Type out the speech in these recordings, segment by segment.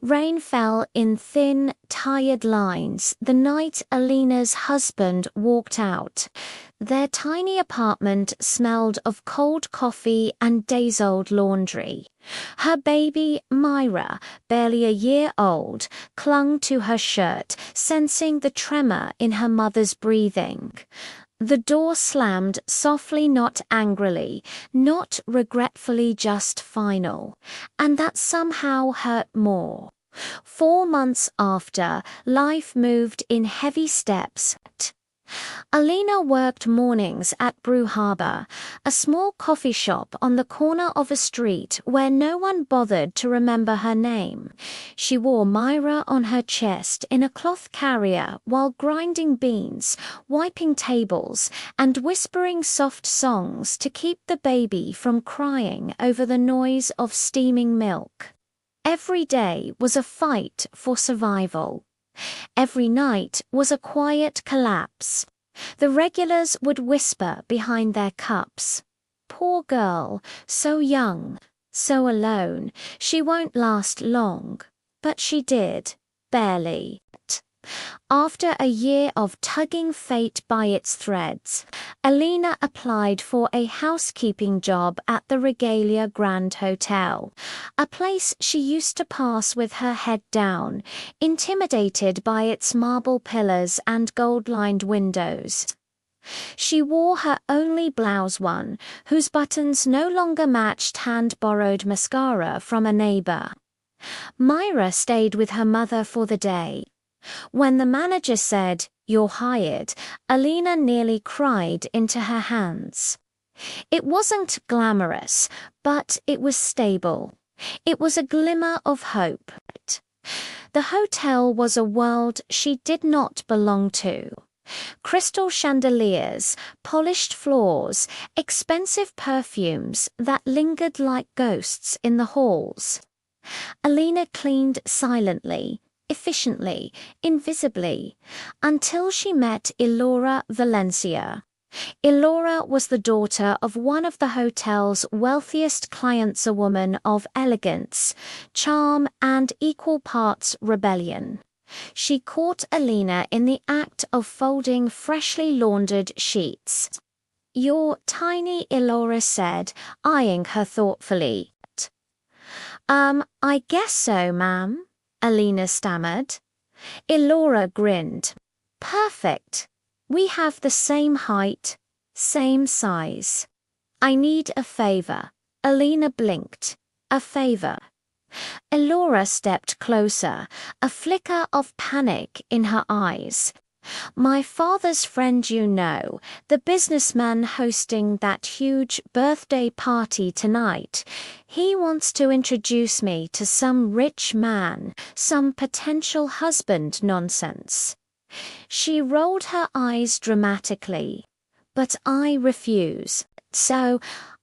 Rain fell in thin, tired lines the night Alina's husband walked out. Their tiny apartment smelled of cold coffee and days-old laundry. Her baby, Myra, barely a year old, clung to her shirt, sensing the tremor in her mother's breathing. The door slammed softly, not angrily, not regretfully, just final. And that somehow hurt more. 4 months after, life moved in heavy steps. Alina worked mornings at Brew Harbor, a small coffee shop on the corner of a street where no one bothered to remember her name. She wore Myra on her chest in a cloth carrier while grinding beans, wiping tables, and whispering soft songs to keep the baby from crying over the noise of steaming milk. Every day was a fight for survival. Every night was a quiet collapse. The regulars would whisper behind their cups, "Poor girl, so young, so alone, she won't last long." But she did, barely. After a year of tugging fate by its threads, Alina applied for a housekeeping job at the Regalia Grand Hotel, a place she used to pass with her head down, intimidated by its marble pillars and gold-lined windows. She wore her only blouse, one whose buttons no longer matched hand-borrowed mascara from a neighbor. Myra stayed with her mother for the day. When the manager said, "You're hired," Alina nearly cried into her hands. It wasn't glamorous, but it was stable. It was a glimmer of hope. The hotel was a world she did not belong to. Crystal chandeliers, polished floors, expensive perfumes that lingered like ghosts in the halls. Alina cleaned silently, efficiently, invisibly, until she met Elora Valencia. Elora was the daughter of one of the hotel's wealthiest clients, a woman of elegance, charm, and equal parts rebellion. She caught Alina in the act of folding freshly laundered sheets. "You're tiny," Elora said, eyeing her thoughtfully. I guess so, ma'am," Alina stammered. Elora grinned. "Perfect. We have the same height, same size. I need a favor." Alina blinked. "A favor?" Elora stepped closer, a flicker of panic in her eyes. "My father's friend, you know, the businessman hosting that huge birthday party tonight. He wants to introduce me to some rich man, some potential husband nonsense." She rolled her eyes dramatically. "But I refuse. So,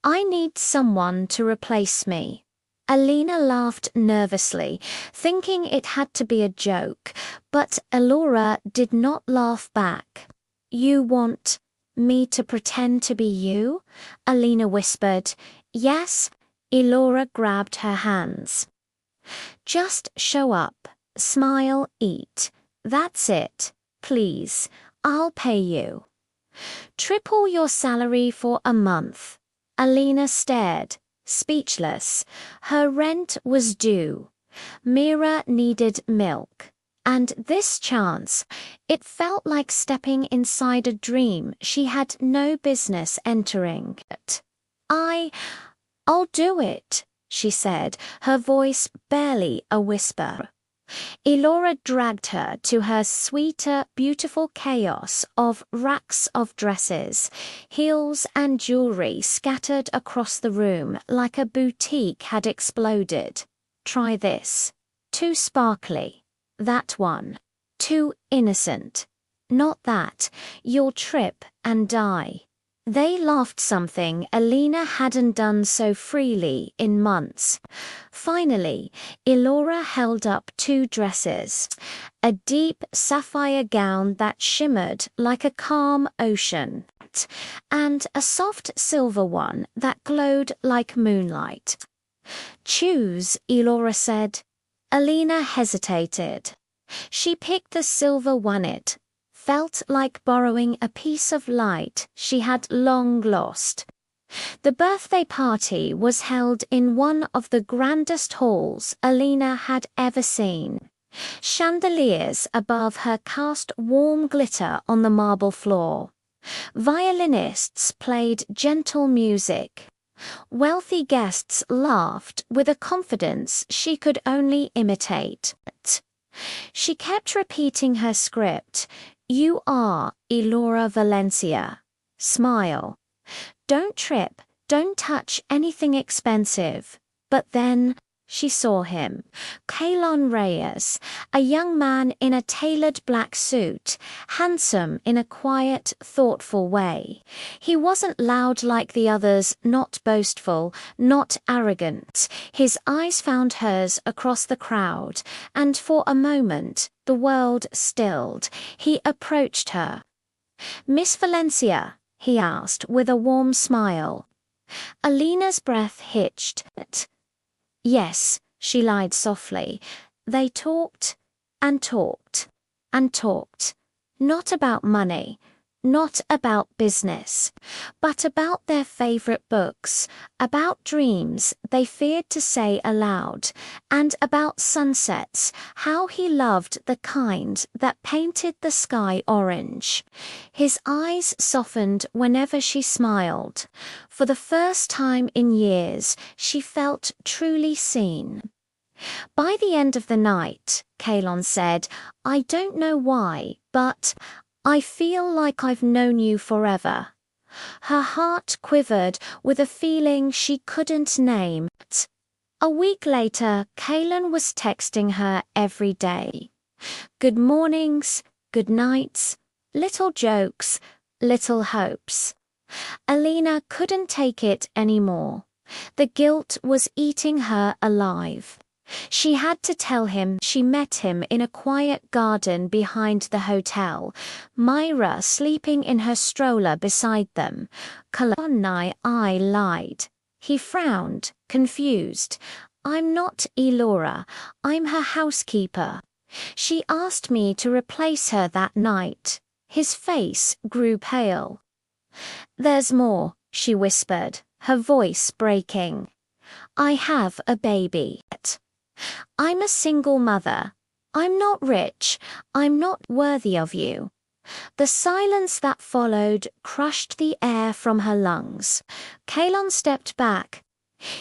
I need someone to replace me." Alina laughed nervously, thinking it had to be a joke, but Elora did not laugh back. "You want me to pretend to be you?" Alina whispered. "Yes." Elora grabbed her hands. "Just show up, smile, eat. That's it. Please, I'll pay you. Triple your salary for a month." Alina stared, speechless. Her rent was due. Mira needed milk. And this chance, it felt like stepping inside a dream she had no business entering. "I'll do it," she said, her voice barely a whisper. Elora dragged her to her sweeter, beautiful chaos of racks of dresses, heels and jewelry scattered across the room like a boutique had exploded. "Try this. Too sparkly. That one. Too innocent. Not that. You'll trip and die." They laughed, something Alina hadn't done so freely in months. Finally, Elora held up 2 dresses, a deep sapphire gown that shimmered like a calm ocean, and a soft silver one that glowed like moonlight. "Choose," Elora said. Alina hesitated. She picked the silver one. It felt like borrowing a piece of light she had long lost. The birthday party was held in one of the grandest halls Alina had ever seen. Chandeliers above her cast warm glitter on the marble floor. Violinists played gentle music. Wealthy guests laughed with a confidence she could only imitate. She kept repeating her script. "You are Elora Valencia. Smile. Don't trip, don't touch anything expensive." But then she saw him. Kalon Reyes, a young man in a tailored black suit, handsome in a quiet, thoughtful way. He wasn't loud like the others, not boastful, not arrogant. His eyes found hers across the crowd, and for a moment the world stilled. He approached her. "Miss Valencia?" he asked with a warm smile. Alina's breath hitched. "Yes," she lied softly. They talked and talked and talked. Not about money, not about business, but about their favorite books, about dreams they feared to say aloud, and about sunsets, how he loved the kind that painted the sky orange. His eyes softened whenever she smiled. For the first time in years, she felt truly seen. By the end of the night, Kalon said, "I don't know why, but I feel like I've known you forever." Her heart quivered with a feeling she couldn't name. A week later, Kalon was texting her every day. Good mornings, good nights, little jokes, little hopes. Alina couldn't take it anymore. The guilt was eating her alive. She had to tell him she met him in a quiet garden behind the hotel, Myra sleeping in her stroller beside them. I lied. He frowned, confused. "I'm not Elora, I'm her housekeeper. She asked me to replace her that night." His face grew pale. "There's more," she whispered, her voice breaking. "I have a baby. I'm a single mother. I'm not rich. I'm not worthy of you." The silence that followed crushed the air from her lungs. Kalon stepped back.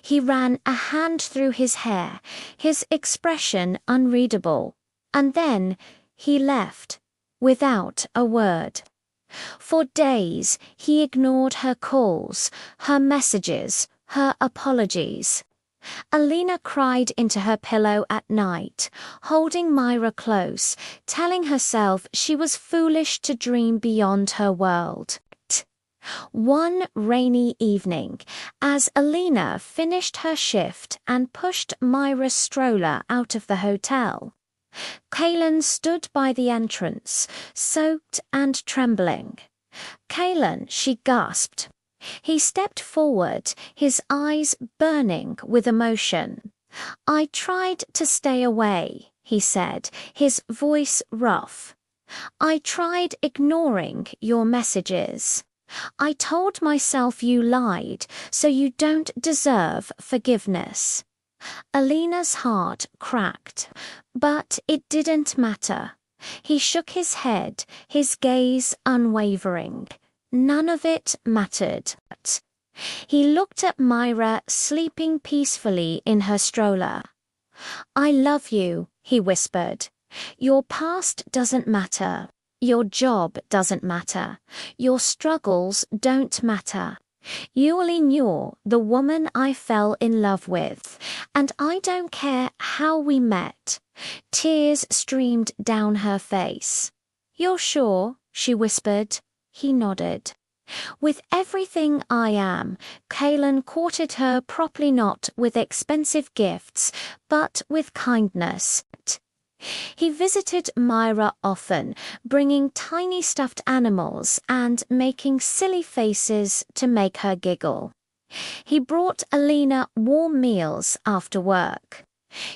He ran a hand through his hair, his expression unreadable. And then he left, without a word. For days, he ignored her calls, her messages, her apologies. Alina cried into her pillow at night, holding Myra close, telling herself she was foolish to dream beyond her world. One rainy evening, as Alina finished her shift and pushed Myra's stroller out of the hotel, Kalon stood by the entrance, soaked and trembling. "Kalon," she gasped. He stepped forward, his eyes burning with emotion. "I tried to stay away," he said, his voice rough. "I tried ignoring your messages. I told myself you lied, so you don't deserve forgiveness." Alina's heart cracked, but it didn't matter. He shook his head, his gaze unwavering. None of it mattered. He looked at Myra sleeping peacefully in her stroller. "I love you," he whispered. "Your past doesn't matter. Your job doesn't matter. Your struggles don't matter. You're the woman I fell in love with, and I don't care how we met." Tears streamed down her face. "You're sure?" she whispered. He nodded. "With everything I am," Kalon courted her properly, not with expensive gifts, but with kindness. He visited Myra often, bringing tiny stuffed animals and making silly faces to make her giggle. He brought Alina warm meals after work.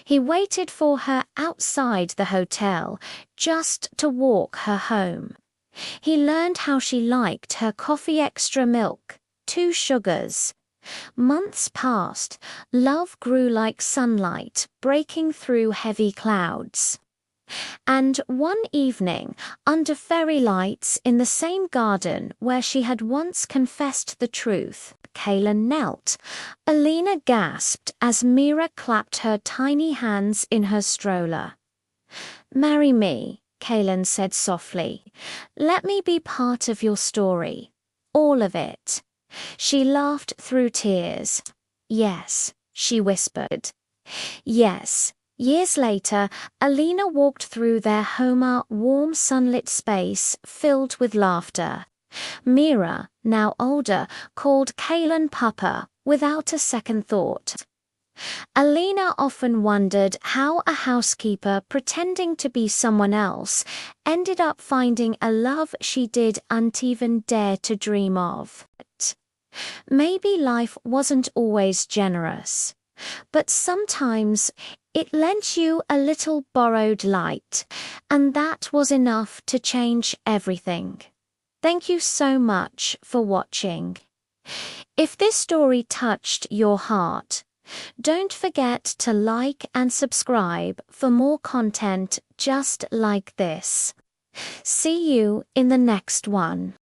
He waited for her outside the hotel just to walk her home. He learned how she liked her coffee extra milk, 2 sugars. Months passed. Love grew like sunlight, breaking through heavy clouds. And one evening, under fairy lights in the same garden where she had once confessed the truth, Kaylin knelt. Alina gasped as Mira clapped her tiny hands in her stroller. "Marry me," Kaylin said softly. "Let me be part of your story. All of it." She laughed through tears. "Yes," she whispered. "Yes." Years later, Alina walked through their Homer warm sunlit space filled with laughter. Mira, now older, called Kaylin Papa without a second thought. Alina often wondered how a housekeeper pretending to be someone else ended up finding a love she didn't even dare to dream of. Maybe life wasn't always generous, but sometimes it lent you a little borrowed light, and that was enough to change everything. Thank you so much for watching. If this story touched your heart, don't forget to like and subscribe for more content just like this. See you in the next one.